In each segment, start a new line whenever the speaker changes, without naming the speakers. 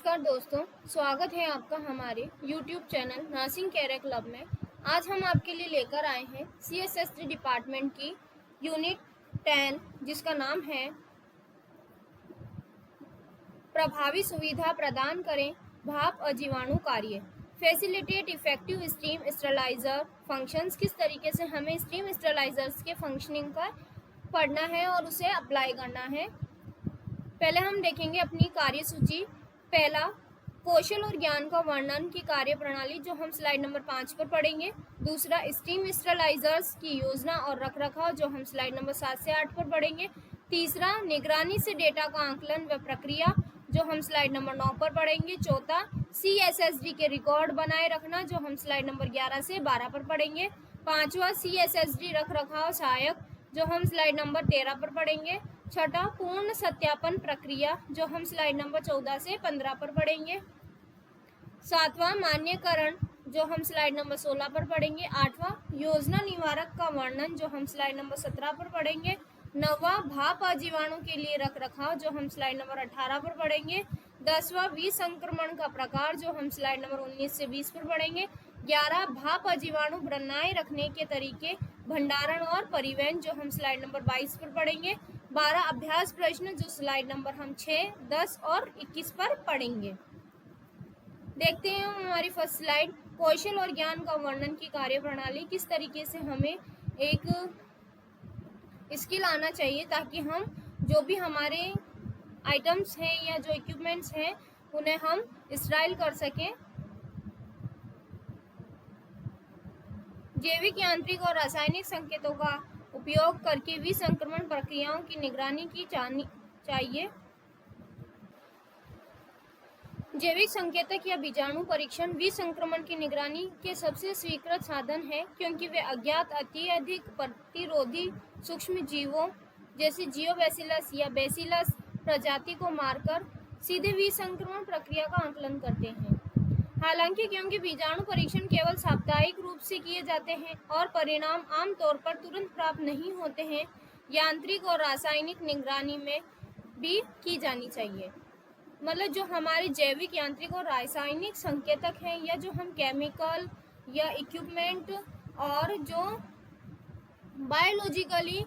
नमस्कार दोस्तों, स्वागत है आपका हमारे YouTube channel Nursing Career Club में। आज हम आपके लिए लेकर आए हैं CSS3 डिपार्टमेंट की यूनिट 10 जिसका नाम है प्रभावी सुविधा प्रदान करें भाप अजीवाणु कार्य, facilitate effective steam steriliser functions. किस तरीके से हमें स्टीम स्टरलाइजर्स के फंक्शनिंग का पढ़ना है और उसे अप्लाई करना है। पहले हम देखेंगे अपनी कार्य सूची। पहला, कौशल और ज्ञान का वर्णन की कार्य प्रणाली, जो हम स्लाइड नंबर 5 पर पढ़ेंगे। दूसरा, स्टीम स्टरलाइजर्स की योजना और रखरखाव, जो हम स्लाइड नंबर 7 से 8 पर पढ़ेंगे। तीसरा, निगरानी से डेटा का आंकलन व प्रक्रिया, जो हम स्लाइड नंबर 9 पर पढ़ेंगे। चौथा, CSSD के रिकॉर्ड बनाए रखना, जो हम स्लाइड नंबर 11 से 12 पर पढ़ेंगे। पांचवा, CSSD रखरखाव सहायक, जो हम स्लाइड नंबर 13 पर पढ़ेंगे। छठा, पूर्ण सत्यापन प्रक्रिया, जो हम स्लाइड नंबर 14 से 15 पर पढ़ेंगे। सातवां, मान्यकरण, जो हम स्लाइड नंबर 16 पर पढ़ेंगे। आठवां, योजना निवारक का वर्णन, जो हम स्लाइड नंबर 17 पर पढ़ेंगे। नौवां, भाप अजीवाणु के लिए रखरखाव, जो हम स्लाइड नंबर 18 पर पढ़ेंगे। 10वां, विसंक्रमण का प्रकार, जो हम स्लाइड नंबर 19 से 20 पर पढ़ेंगे। 11, भाप अजीवाणु बनाए रखने के तरीके, भंडारण और परिवहन, जो हम स्लाइड नंबर 22 पर पढ़ेंगे। 12, अभ्यास प्रश्न, जो स्लाइड नंबर हम 6, 10 और 21 पर पढ़ेंगे। देखते हैं हमारी फर्स्ट स्लाइड, कौशल और ज्ञान का वर्णन की कार्यप्रणाली। किस तरीके से हमें एक स्किल आना चाहिए ताकि हम जो भी हमारे आइटम्स हैं या जो इक्विपमेंट्स हैं उन्हें हम स्टाइल कर सकें। जैविक, यांत्रिक और रासायनिक संकेतों का उपयोग करके विसंक्रमण प्रक्रियाओं की निगरानी की चाहिए। जैविक संकेतक या बीजाणु परीक्षण विसंक्रमण की निगरानी के सबसे स्वीकृत साधन है, क्योंकि वे अज्ञात अत्यधिक प्रतिरोधी सूक्ष्म जीवों जैसे जियोबैसिलस या बैसिलस प्रजाति को मारकर सीधे विसंक्रमण प्रक्रिया का आकलन करते हैं। हालांकि क्योंकि बीजाणु परीक्षण केवल साप्ताहिक रूप से किए जाते हैं और परिणाम आमतौर पर तुरंत प्राप्त नहीं होते हैं, यांत्रिक और रासायनिक निगरानी में भी की जानी चाहिए। मतलब जो हमारे जैविक, यांत्रिक और रासायनिक संकेतक हैं या जो हम केमिकल या इक्विपमेंट और जो बायोलॉजिकली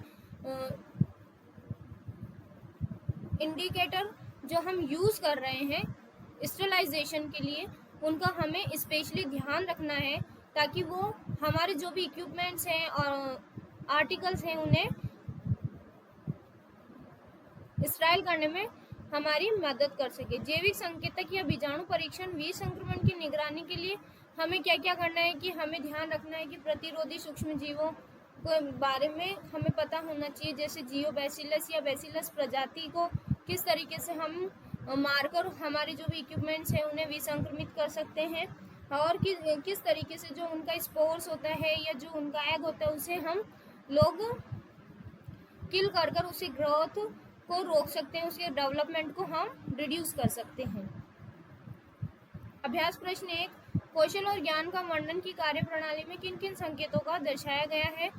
इंडिकेटर जो हम यूज़ कर रहे हैं स्टरलाइजेशन के लिए, उनका हमें स्पेशली ध्यान रखना है ताकि वो हमारे जो भी इक्विपमेंट्स हैं और आर्टिकल्स हैं उन्हें स्टाइल करने में हमारी मदद कर सके। जैविक संकेतक या बीजाणु परीक्षण विसंक्रमण की निगरानी के लिए हमें क्या क्या करना है कि हमें ध्यान रखना है कि प्रतिरोधी सूक्ष्म जीवों के बारे में हमें पता होना चाहिए, जैसे जियोबैसिलस या बैसिलस प्रजाति को किस तरीके से हम मारकर हमारे जो भी इक्विपमेंट्स हैं उन्हें विसंक्रमित कर सकते हैं, और किस तरीके से जो उनका स्पोर्स होता है या जो उनका एग होता है उसे हम लोग किल कर उसी ग्रोथ को रोक सकते हैं, उसके डेवलपमेंट को हम रिड्यूस कर सकते हैं। अभ्यास प्रश्न 1, कौशल और ज्ञान का वर्णन की कार्यप्रणाली में किन किन संकेतों का दर्शाया गया है?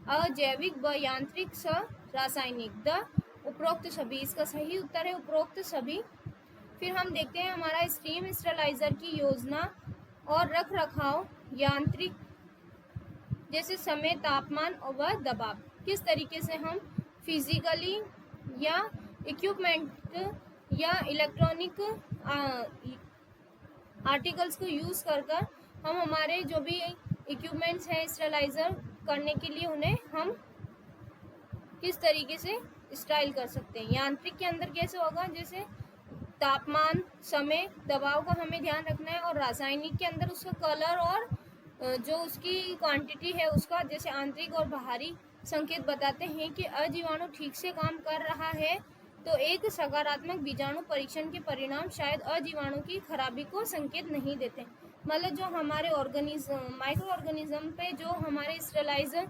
अजैविक, व यांत्रिक, स रासायनिक, द उपरोक्त सभी। इसका सही उत्तर है उपरोक्त सभी। फिर हम देखते हैं हमारा स्टीम स्टरलाइजर की योजना और रखरखाव, यांत्रिक जैसे समय, तापमान व दबाव। किस तरीके से हम फिजिकली या इक्विपमेंट या इलेक्ट्रॉनिक आर्टिकल्स को यूज़ कर हम हमारे जो भी इक्विपमेंट्स हैं स्टरलाइजर करने के लिए उन्हें हम किस तरीके से स्टाइल कर सकते हैं। यांत्रिक के अंदर कैसे होगा, जैसे तापमान, समय, दबाव का हमें ध्यान रखना है, और रासायनिक के अंदर उसका कलर और जो उसकी क्वांटिटी है उसका, जैसे आंतरिक और बाहरी संकेत बताते हैं कि अजीवाणु ठीक से काम कर रहा है, तो एक सकारात्मक बीजाणु परीक्षण के परिणाम शायद अजीवाणु की खराबी को संकेत नहीं देते। मतलब जो हमारे माइक्रो ऑर्गेनिज्म पे जो हमारे स्टरलाइजर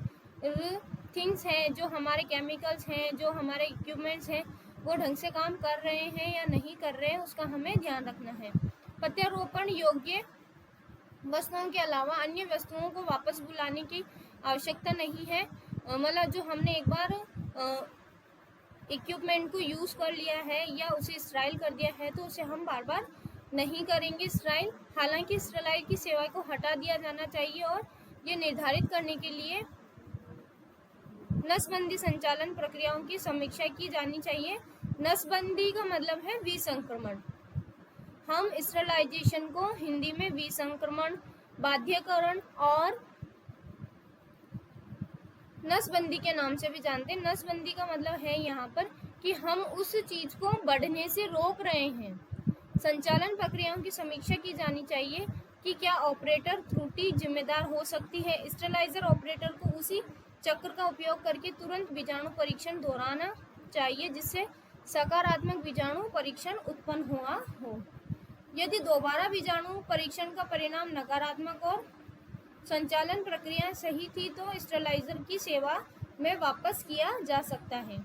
थिंग्स हैं, जो हमारे केमिकल्स हैं, जो हमारे इक्विपमेंट्स हैं, वो ढंग से काम कर रहे हैं या नहीं कर रहे हैं, उसका हमें ध्यान रखना है। प्रत्यारोपण योग्य वस्तुओं के अलावा अन्य वस्तुओं को वापस बुलाने की आवश्यकता नहीं है। मतलब जो हमने एक बार इक्विपमेंट को यूज़ कर लिया है या उसे स्टाइल कर दिया है तो उसे हम बार बार नहीं करेंगे स्टेराइल। हालांकि स्टेराइल की सेवा को हटा दिया जाना चाहिए और ये निर्धारित करने के लिए नसबंदी संचालन प्रक्रियाओं की समीक्षा की जानी चाहिए। नसबंदी का मतलब है विसंक्रमण। हम स्टेरलाइजेशन को हिंदी में विसंक्रमण, बाध्यकरण और नसबंदी के नाम से भी जानते हैं। नसबंदी का मतलब है यहाँ पर कि हम उस चीज को बढ़ने से रोक रहे हैं। संचालन प्रक्रियाओं की समीक्षा की जानी चाहिए कि क्या ऑपरेटर त्रुटि जिम्मेदार हो सकती है। स्टेरलाइजर ऑपरेटर को उसी चक्र का उपयोग करके तुरंत बीजाणु परीक्षण दोहराना चाहिए जिससे सकारात्मक बीजाणु परीक्षण उत्पन्न हुआ हो। यदि दोबारा बीजाणु परीक्षण का परिणाम नकारात्मक और संचालन प्रक्रिया सही थी तो स्टेरलाइजर की सेवा में वापस किया जा सकता है।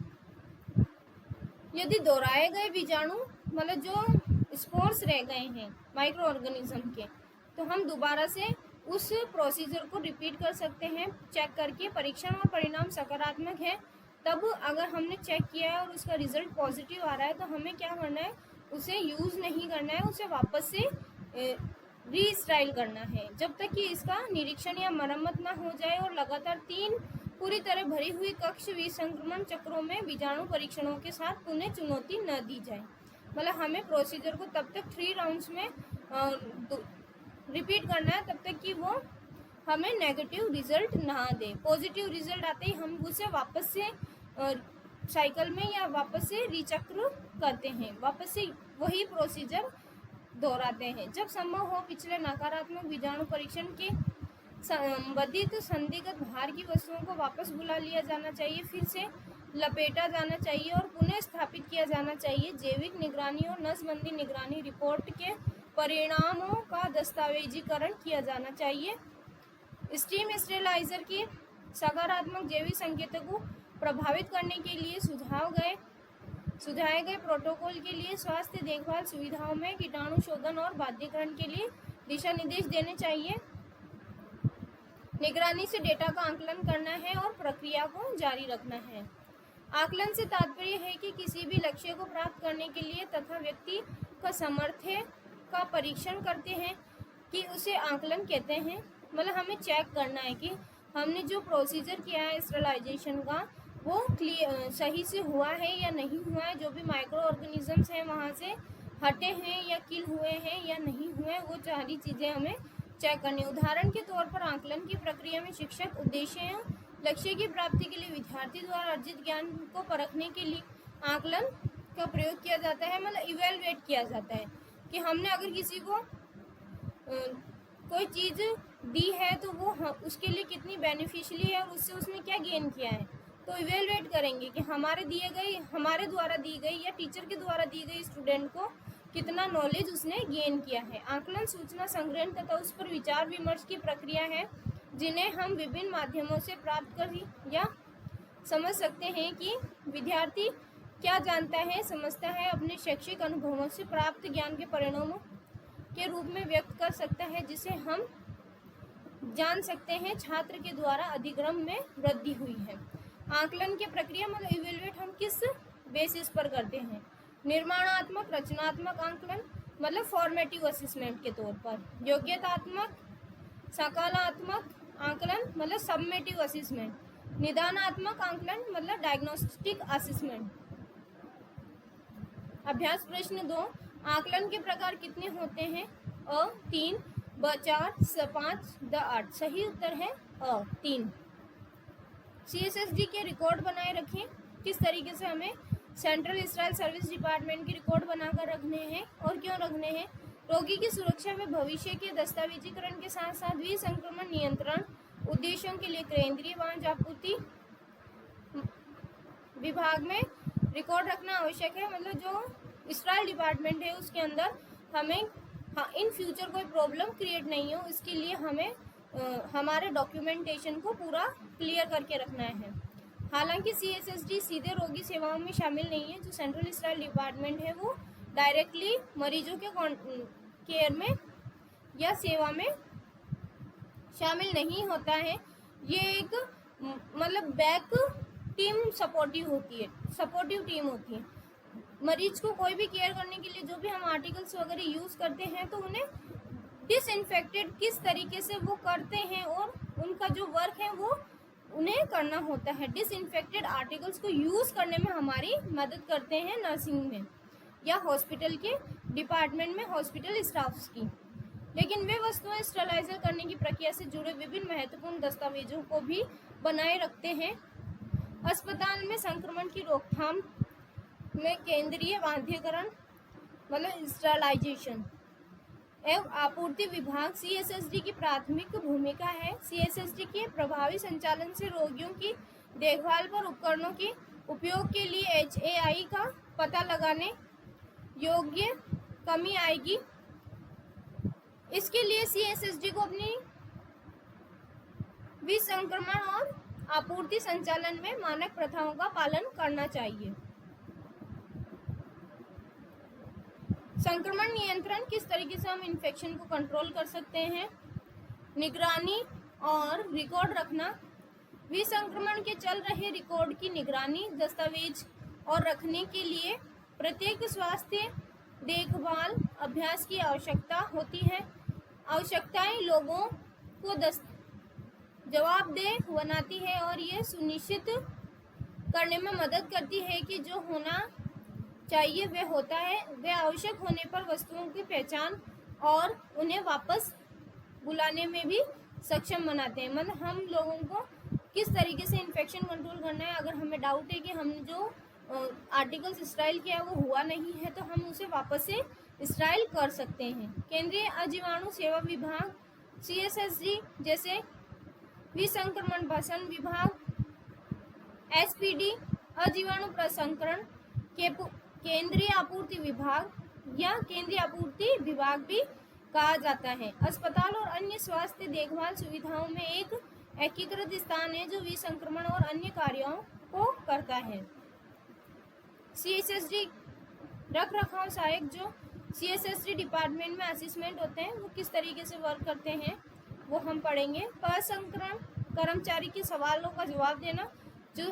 यदि दोहराए गए बीजाणु मतलब जो स्पोर्स रह गए हैं माइक्रो ऑर्गेनिज्म के, तो हम दोबारा से उस प्रोसीजर को रिपीट कर सकते हैं चेक करके। परीक्षण और परिणाम सकारात्मक है तब अगर हमने चेक किया है और उसका रिजल्ट पॉजिटिव आ रहा है तो हमें क्या करना है, उसे यूज़ नहीं करना है, उसे वापस से रीस्टाइल करना है जब तक कि इसका निरीक्षण या मरम्मत ना हो जाए और लगातार 3 पूरी तरह भरी हुई कक्ष विसंक्रमण चक्रों में बीजाणु परीक्षणों के साथ पुनः चुनौती न दी जाए। मतलब हमें प्रोसीजर को तब तक 3 राउंड्स में रिपीट करना है तब तक कि वो हमें नेगेटिव रिजल्ट ना दे। पॉजिटिव रिजल्ट आते ही हम उसे वापस से साइकिल में या वापस से रिचक्र करते हैं, वापस से वही प्रोसीजर दोहराते हैं। जब संभव हो पिछले नकारात्मक बीजाणु परीक्षण के संबंधित संदिग्ध भार की वस्तुओं को वापस बुला लिया जाना चाहिए, फिर से लपेटा जाना चाहिए और पुनः स्थापित किया जाना चाहिए। जैविक निगरानी और नसबंदी निगरानी रिपोर्ट के परिणामों का दस्तावेजीकरण किया जाना चाहिए। स्टीम स्टेरलाइजर की सकारात्मक जैविक संकेतों को प्रभावित करने के लिए सुझाए गए प्रोटोकॉल के लिए स्वास्थ्य देखभाल सुविधाओं में कीटाणु शोधन और बाध्यकरण के लिए दिशा निर्देश देने चाहिए। निगरानी से डेटा का आकलन करना है और प्रक्रिया को जारी रखना है। आकलन से तात्पर्य है कि किसी भी लक्ष्य को प्राप्त करने के लिए तथा व्यक्ति का सामर्थ्य का परीक्षण करते हैं कि उसे आकलन कहते हैं। मतलब हमें चेक करना है कि हमने जो प्रोसीजर किया है स्टेरलाइजेशन का वो सही से हुआ है या नहीं हुआ है, जो भी माइक्रो ऑर्गेनिजम्स हैं वहाँ से हटे हैं या किल हुए हैं या नहीं हुए, वो सारी चीज़ें हमें चेक करनी। उदाहरण के तौर पर आकलन की प्रक्रिया में शिक्षक उद्देश्य या लक्ष्य की प्राप्ति के लिए विद्यार्थी द्वारा अर्जित ज्ञान को परखने के लिए आकलन का प्रयोग किया जाता है। मतलब इवेलुएट किया जाता है कि हमने अगर किसी को कोई चीज़ दी है तो वो उसके लिए कितनी बेनिफिशियली है और उससे उसने क्या गेन किया है, तो इवेलुएट करेंगे कि हमारे द्वारा दी गई या टीचर के द्वारा दी गई स्टूडेंट को कितना नॉलेज उसने गेन किया है। आकलन सूचना संग्रहण तथा उस पर विचार विमर्श की प्रक्रिया है जिन्हें हम विभिन्न माध्यमों से प्राप्त कर या समझ सकते हैं कि विद्यार्थी क्या जानता है, समझता है, अपने शैक्षिक अनुभवों से प्राप्त ज्ञान के परिणामों के रूप में व्यक्त कर सकता है, जिसे हम जान सकते हैं छात्र के द्वारा अधिगम में वृद्धि हुई है। आकलन की प्रक्रिया मतलब इवेलुएट हम किस बेसिस पर करते हैं। निर्माणात्मक रचनात्मक आकलन मतलब फॉर्मेटिव असेसमेंट के तौर पर। योग्यतात्मक सकारात्मक आकलन मतलब सबमेटिव असेसमेंट। निदानात्मक आकलन मतलब डायग्नोस्टिक असेसमेंट। अभ्यास प्रश्न 2, आकलन के प्रकार कितने होते हैं? अ 3, ब 4, स 5, द 8। सही उत्तर है अ 3। CSSD के रिकॉर्ड बनाए रखें। किस तरीके से हमें सेंट्रल स्टेराइल सर्विस डिपार्टमेंट के रिकॉर्ड बनाकर रखने हैं और क्यों रखने हैं? रोगी की सुरक्षा व भविष्य के दस्तावेजीकरण के साथ साथ विसंक्रमण नियंत्रण उद्देश्यों के लिए केंद्रीय वाणिज्य आपूर्ति विभाग में रिकॉर्ड रखना आवश्यक है। मतलब जो स्टेराइल डिपार्टमेंट है उसके अंदर हमें इन फ्यूचर कोई प्रॉब्लम क्रिएट नहीं हो, इसके लिए हमें हमारे डॉक्यूमेंटेशन को पूरा क्लियर करके रखना है। हालांकि CSSD सीधे रोगी सेवाओं में शामिल नहीं है। जो सेंट्रल स्टेराइल डिपार्टमेंट है वो डायरेक्टली मरीजों के केयर में या सेवा में शामिल नहीं होता है। ये एक मतलब बैक टीम सपोर्टिव टीम होती है। मरीज को कोई भी केयर करने के लिए जो भी हम आर्टिकल्स वगैरह यूज़ करते हैं तो उन्हें डिसइंफेक्टेड किस तरीके से वो करते हैं और उनका जो वर्क है वो उन्हें करना होता है। डिसइंफेक्टेड आर्टिकल्स को यूज़ करने में हमारी मदद करते हैं नर्सिंग में या हॉस्पिटल के डिपार्टमेंट में हॉस्पिटल स्टाफ्स की। लेकिन वे वस्तुएं स्टरलाइजर करने की प्रक्रिया से जुड़े विभिन्न महत्वपूर्ण दस्तावेजों को भी बनाए रखते हैं। अस्पताल में संक्रमण की रोकथाम में केंद्रीय बाध्यकरण मतलब स्टरलाइजेशन एवं आपूर्ति विभाग CSSD की प्राथमिक भूमिका है। CSSD के प्रभावी संचालन से रोगियों की देखभाल पर उपकरणों के उपयोग के लिए HAI का पता लगाने योग्य कमी आएगी। इसके लिए CSSD को अपनी विसंक्रमण और आपूर्ति संचालन में मानक प्रथाओं का पालन करना चाहिए। संक्रमण नियंत्रण किस तरीके से हम इन्फेक्शन को कंट्रोल कर सकते हैं। निगरानी और रिकॉर्ड रखना, विसंक्रमण के चल रहे रिकॉर्ड की निगरानी दस्तावेज और रखने के लिए प्रत्येक स्वास्थ्य देखभाल अभ्यास की आवश्यकता होती है। आवश्यकताएं लोगों को जवाबदेह बनाती है और ये सुनिश्चित करने में मदद करती है कि जो होना चाहिए वह होता है। वे आवश्यक होने पर वस्तुओं की पहचान और उन्हें वापस बुलाने में भी सक्षम बनाते हैं। मतलब हम लोगों को किस तरीके से इन्फेक्शन कंट्रोल करना है। अगर हमें डाउट है कि हम जो आर्टिकल्स स्टाइल किया वो हुआ नहीं है तो हम उसे वापस से स्टाइल कर सकते हैं। केंद्रीय अजीवाणु सेवा विभाग CSSD जैसे विसंक्रमण भसन विभाग SPD अजीवाणु प्रसंकरण के केंद्रीय आपूर्ति विभाग या केंद्रीय आपूर्ति विभाग भी कहा जाता है। अस्पताल और अन्य स्वास्थ्य देखभाल सुविधाओं में एक एकीकृत स्थान है जो विसंक्रमण और अन्य कार्यों को करता है। CSSD रख रखाव सहायक जो CSSD डिपार्टमेंट में असिस्टेंट होते हैं वो किस तरीके से वर्क करते हैं वो हम पढ़ेंगे। प्रसंस्करण कर्मचारी के सवालों का जवाब देना, जो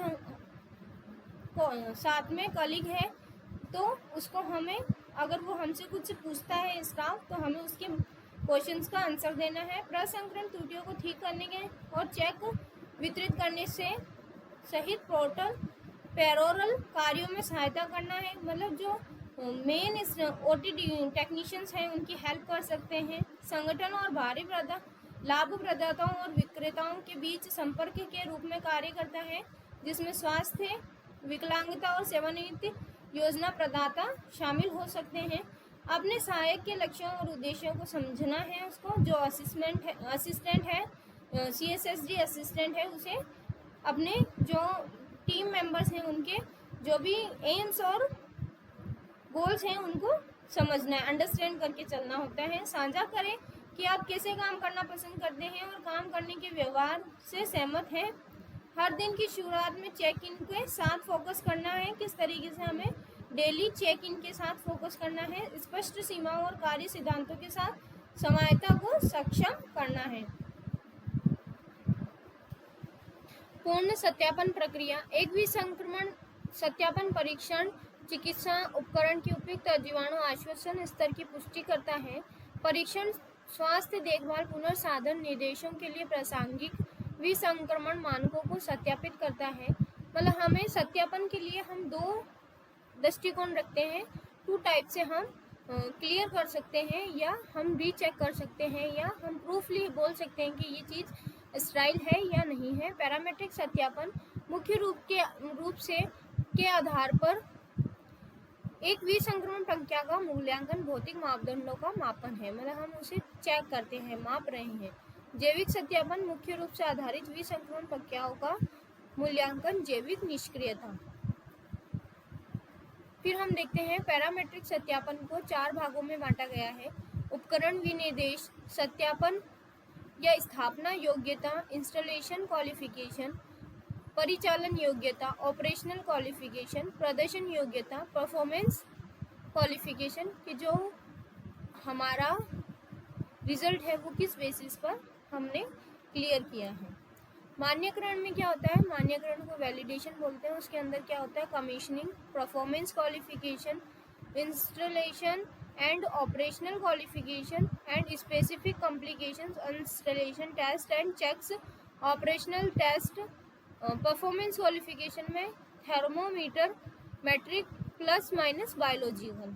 साथ में कलीग है तो उसको हमें अगर वो हमसे कुछ पूछता है स्टाफ तो हमें उसके क्वेश्चंस का आंसर देना है। प्रसंस्करण त्रुटियों को ठीक करने के और चेक वितरित करने से सहित पोर्टल पेरोरल कार्यों में सहायता करना है। मतलब जो मेन OT टेक्नीशियंस हैं उनकी हेल्प कर सकते हैं। संगठन और बाहरी लाभ प्रदाताओं और विक्रेताओं के बीच संपर्क के रूप में कार्य करता है, जिसमें स्वास्थ्य विकलांगता और सेवानिवृत्ति योजना प्रदाता शामिल हो सकते हैं। अपने सहायक के लक्ष्यों और उद्देश्यों को समझना है उसको। जो असिस्टेंट है CSSD असिस्टेंट है उसे अपने जो टीम मेंबर्स हैं उनके जो भी एम्स और गोल्स हैं उनको समझना है, अंडरस्टैंड करके चलना होता है। साझा करें कि आप कैसे काम करना पसंद करते हैं और काम करने के व्यवहार से सहमत हैं। हर दिन की शुरुआत में चेक इन के साथ फोकस करना है। किस तरीके से हमें डेली चेक इन के साथ फोकस करना है। स्पष्ट सीमाओं और कार्य सिद्धांतों के साथ समानता को सक्षम करना है। पूर्ण सत्यापन प्रक्रिया एक विसंक्रमण सत्यापन परीक्षण चिकित्सा उपकरण की उपयुक्त जीवाणु आश्वासन स्तर की पुष्टि करता है। परीक्षण स्वास्थ्य देखभाल पुनर्साधन निर्देशों के लिए प्रासंगिक विसंक्रमण मानकों को सत्यापित करता है। मतलब हमें सत्यापन के लिए हम दो दृष्टिकोण रखते हैं। 2 टाइप से हम क्लियर कर सकते हैं या हम रीचेक कर सकते हैं या हम प्रूफली बोल सकते हैं कि ये चीज़ स्टाइल है या नहीं है। पैरामेट्रिक सत्यापन मुख्य रूप से के आधार पर एक विसंक्रमण प्रक्रिया का मूल्यांकन भौतिक मापदंडों का मापन है। मतलब हम उसे चेक करते हैं, माप रहे हैं। जैविक सत्यापन मुख्य रूप से आधारित विसंक्रमण प्रक्रियाओं का मूल्यांकन जैविक निष्क्रियता। फिर हम देखते हैं पैरामेट्रिक सत्यापन को 4 भागों में बांटा गया है। उपकरण विनिर्देश सत्यापन या स्थापना योग्यता, इंस्टॉलेशन क्वालिफिकेशन, परिचालन योग्यता, ऑपरेशनल क्वालिफिकेशन, प्रदर्शन योग्यता, परफॉर्मेंस क्वालिफिकेशन कि जो हमारा रिजल्ट है वो किस बेसिस पर हमने क्लियर किया है। मान्यकरण में क्या होता है, मान्यकरण को वैलिडेशन बोलते हैं। उसके अंदर क्या होता है, commissioning, performance qualification, installation and operational qualification and specific complications, installation test and checks, operational test, performance qualification में thermometer, matric plus minus biological.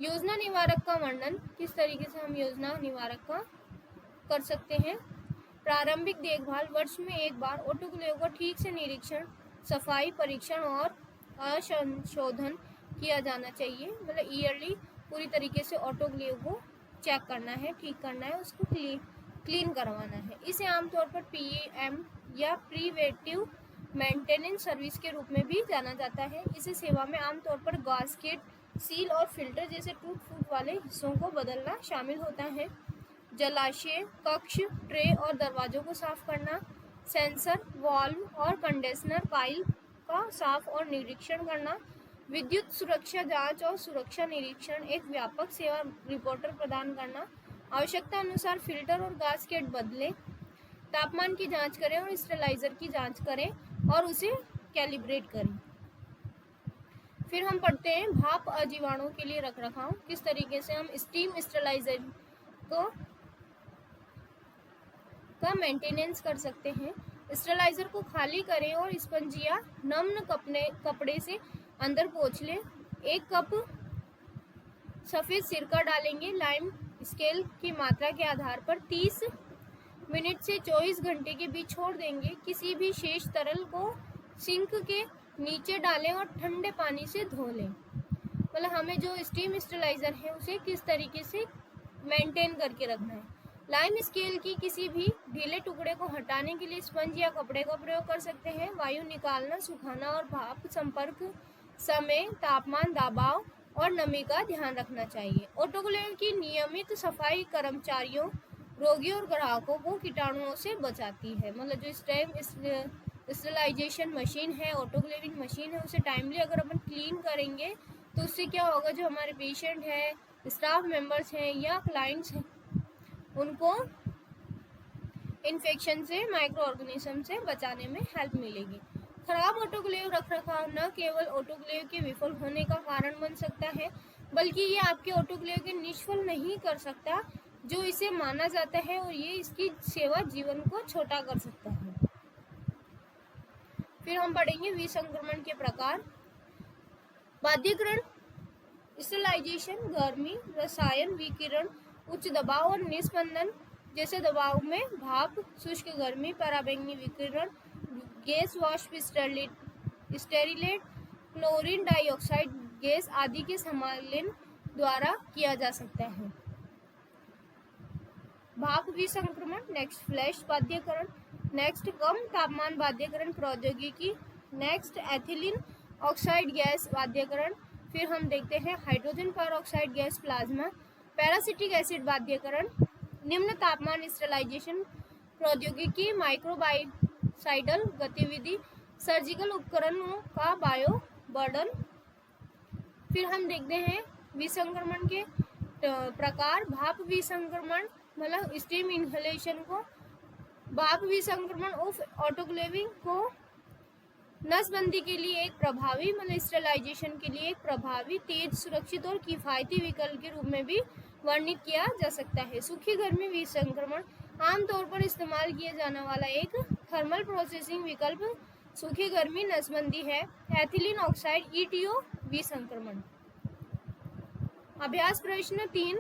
योजना निवारक का वर्णन, किस तरीके से हम योजना निवारक का कर सकते हैं। प्रारंभिक देखभाल, वर्ष में एक बार ऑटोक्लेव का ठीक से निरीक्षण, सफाई, परीक्षण और संशोधन किया जाना चाहिए। मतलब ईयरली पूरी तरीके से ऑटोक्लेव को चेक करना है, ठीक करना है, उसको क्लीन करवाना है। इसे आमतौर पर PM या प्रिवेंटिव मेंटेनेंस सर्विस के रूप में भी जाना जाता है। इसे सेवा में आमतौर पर गास्केट, सील और फिल्टर जैसे टूट फूट वाले हिस्सों को बदलना शामिल होता है। जलाशय, कक्ष, ट्रे और दरवाजों को साफ करना, सेंसर, वाल्व और कंडेंसर पाइप का साफ और निरीक्षण करना, विद्युत सुरक्षा जांच और सुरक्षा निरीक्षण, एक व्यापक सेवा रिपोर्टर प्रदान करना, आवश्यकता अनुसार फिल्टर और गास्केट बदलें, तापमान की जांच करें और स्टेरिलाइजर की जांच करें और उसे कैलिब्रेट करें। फिर हम पढ़ते हैं भाप अजीवाणुओं के लिए रखरखाव, किस तरीके से हम स्टीम स्टेरिलाइजर का मेंटेनेंस कर सकते हैं। स्टेरिलाइजर को खाली करें और स्पंज या नम्न कपड़े से अंदर पोंछ लें। 1 कप सफ़ेद सिरका डालेंगे। लाइम स्केल की मात्रा के आधार पर 30 मिनट से 24 घंटे के बीच छोड़ देंगे। किसी भी शेष तरल को सिंक के नीचे डालें और ठंडे पानी से धो लें। मतलब हमें जो स्टीम स्टेरिलाइजर है उसे किस तरीके से मेंटेन करके रखना है। लाइम स्केल की किसी भी ढीले टुकड़े को हटाने के लिए स्पंज या कपड़े का प्रयोग कर सकते हैं। वायु निकालना, सुखाना और भाप संपर्क समय, तापमान, दबाव और नमी का ध्यान रखना चाहिए। ऑटोक्लेव की नियमित सफाई कर्मचारियों, रोगियों और ग्राहकों को कीटाणुओं से बचाती है। मतलब जो स्टीम स्टेरिलाइजेशन मशीन है, ऑटोक्लेविंग मशीन है, उसे टाइमली अगर अपन क्लीन करेंगे तो उससे क्या होगा, जो हमारे पेशेंट है, स्टाफ मेंबर्स हैं या क्लाइंट्स हैं, उनको इन्फेक्शन से, माइक्रो ऑर्गेनिज्म से बचाने में हेल्प मिलेगी। खराब ऑटोक्लेव रखरखाव न केवल ऑटोक्लेव के विफल होने का कारण बन सकता है, बल्कि ये आपके ऑटोक्लेव के निष्फल नहीं कर सकता जो इसे माना जाता है, और ये इसकी सेवा जीवन को छोटा कर सकता है। फिर हम पढ़ेंगे विसंक्रमण के प्रकार। बाध्यकरण, स्टेरिलाइजेशन, गर्मी, रसायन विकिरण, उच्च दबाव और निस्पंदन जैसे दबाव में भाप, शुष्क गर्मी, पराबैंगनी विकिरण, गैस वाष्प, स्टेरिलेट, क्लोरीन डाइऑक्साइड गैस आदि के सम्मेलन द्वारा किया जा सकता है। भाप विसंक्रमण, नेक्स्ट फ्लैश बाध्यकरण, नेक्स्ट कम तापमान बाध्यकरण प्रौद्योगिकी, नेक्स्ट एथिलीन ऑक्साइड गैस बाध्यकरण। फिर हम देखते हैं hydrogen peroxide gas plasma, peracetic acid बाध्यकरण, निम्न तापमान स्टेरिलाइजेशन प्रौद्योगिकी, माइक्रोबाइसाइडल गतिविधि, सर्जिकल उपकरणों का बायो बर्डन। फिर हम देखते हैं विसंक्रमण के प्रकार। भाप विसंक्रमण मतलब स्टीम इनहेलेशन को, भाप विसंक्रमण ऑफ ऑटोक्लेविंग को नसबंदी के लिए एक प्रभावी, मतलब स्टेरिलाइजेशन के लिए एक प्रभावी, तेज, सुरक्षित और किफायती विकल्प के रूप में भी वर्णित किया जा सकता है। सूखी गर्मी विसंक्रमण आमतौर पर इस्तेमाल किया जाने वाला एक थर्मल प्रोसेसिंग विकल्प सूखी गर्मी नसबंदी है। Ethylene oxide ETO विसंक्रमण। अभ्यास प्रश्न 3,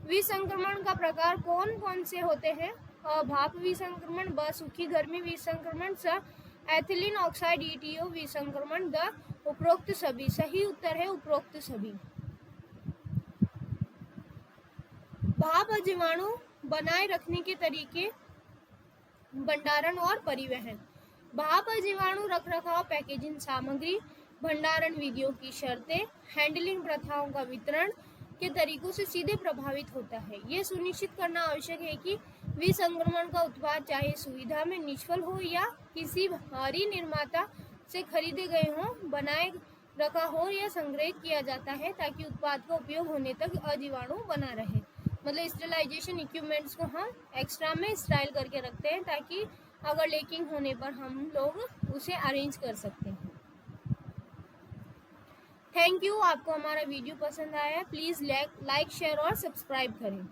विसंक्रमण का प्रकार कौन कौन से होते हैं। भाप विसंक्रमण, ब सूखी गर्मी विसंक्रमण, स एथिलीन ऑक्साइड ETO विसंक्रमण, द उपरोक्त सभी। सही उत्तर है उपरोक्त सभी। भाप अजीवाणु बनाए रखने के तरीके, भंडारण और परिवहन। भाप अजीवाणु रखरखाव, पैकेजिंग सामग्री, भंडारण विधियों की शर्तें, हैंडलिंग प्रथाओं का वितरण के तरीकों से सीधे प्रभावित होता है। ये सुनिश्चित करना आवश्यक है कि विसंक्रमण का उत्पाद चाहे सुविधा में निष्फल हो या किसी भारी निर्माता से खरीदे गए हों, बनाए रखा हो या संग्रहित किया जाता है ताकि उत्पाद का उपयोग होने तक अजीवाणु बना रहे। मतलब स्टेरिलाइजेशन इक्विपमेंट्स को हम एक्स्ट्रा में स्टाइल करके रखते हैं ताकि अगर लीकिंग होने पर हम लोग उसे अरेंज कर सकते हैं। Thank you. आपको हमारा वीडियो पसंद आया है, प्लीज़ लाइक शेयर और सब्सक्राइब करें।